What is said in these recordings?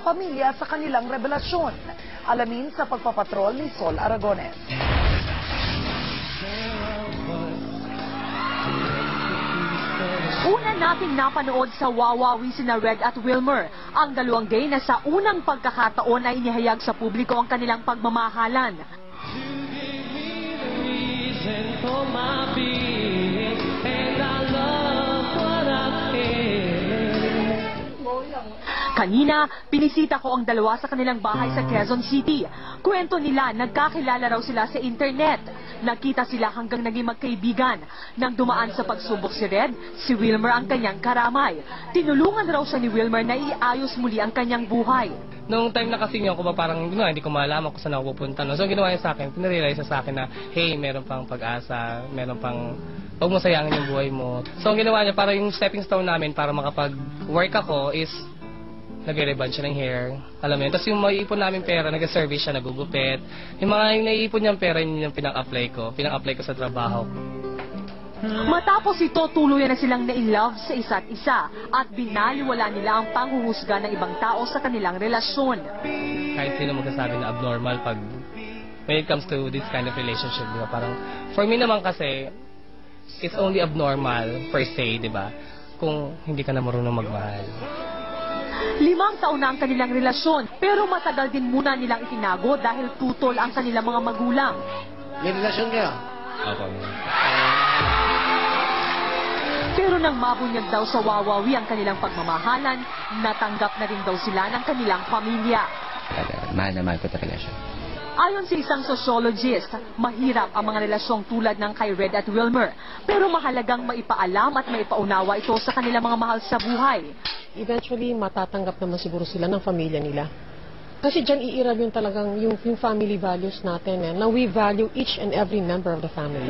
pamilya sa kanilang revelasyon. Alamin sa pagpapatrol ni Sol Aragones. Una nating napanood sa Wawawi sina Red at Wilmer. Ang dalawang gay na sa unang pagkakataon ay inihayag sa publiko ang kanilang pagmamahalan. Kanina, pinisita ko ang dalawa sa kanilang bahay sa Quezon City. Kwento nila, nagkakilala raw sila sa internet. Nakita sila hanggang naging magkaibigan. Nang dumaan sa pagsubok si Red, si Wilmer ang kanyang karamay. Tinulungan raw siya ni Wilmer na iayos muli ang kanyang buhay. Noong time na kasi ko parang hindi ko malaman kung saan ako pupunta. No? So ginawa niya sa akin, pinarealize sa akin na, hey, meron pang pag-asa, meron pang, huwag mo sayangin yung buhay mo. So ang ginawa niya, para yung stepping stone namin para makapag-work ako is, nag-reband siya ng hair. Alam mo yun. Tapos yung maiipon namin pera, nag-service siya, nagugupit. Yung mga naiipon niyang pera, yun yung pinang-apply ko. Pinang-apply ko sa trabaho. Matapos ito, tuluyan na silang na-in-love sa isa't isa at binaliwala nila ang panghuhusga ng ibang tao sa kanilang relasyon. Kahit sino magsasabi na abnormal pag when it comes to this kind of relationship, di ba? Parang, for me naman kasi, it's only abnormal per se, di ba? Kung hindi ka na marunong magmahal. 5 taon na ang kanilang relasyon, pero matagal din muna nilang itinago dahil tutol ang kanilang mga magulang. May relasyon kayo? Opo. Pero nang mabunyag daw sa Wawawi ang kanilang pagmamahalan, natanggap na rin daw sila ng kanilang pamilya. Mahal na mahal ko talaga siya. Ayon sa isang sociologist, mahirap ang mga relasyong tulad ng kay Red at Wilmer. Pero mahalagang maipaalam at maipaunawa ito sa kanilang mga mahal sa buhay. Eventually, matatanggap naman siguro sila ng pamilya nila. Kasi dyan iirab yung talagang yung family values natin. Na we value each and every member of the family.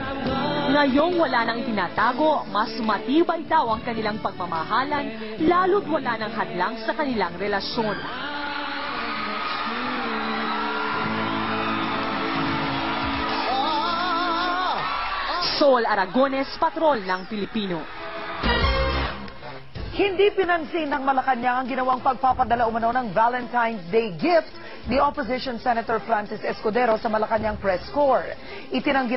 Ngayong wala nang itinatago, mas matibay daw ang kanilang pagmamahalan, lalo't wala nang hadlang sa kanilang relasyon. Sol Aragones, Patrol ng Pilipino. Hindi pinansin ng Malacanang ang ginawang pagpapadala umano ng Valentine's Day gift ni Opposition Senator Francis Escudero sa Malacanang Press Corps. Itinanggi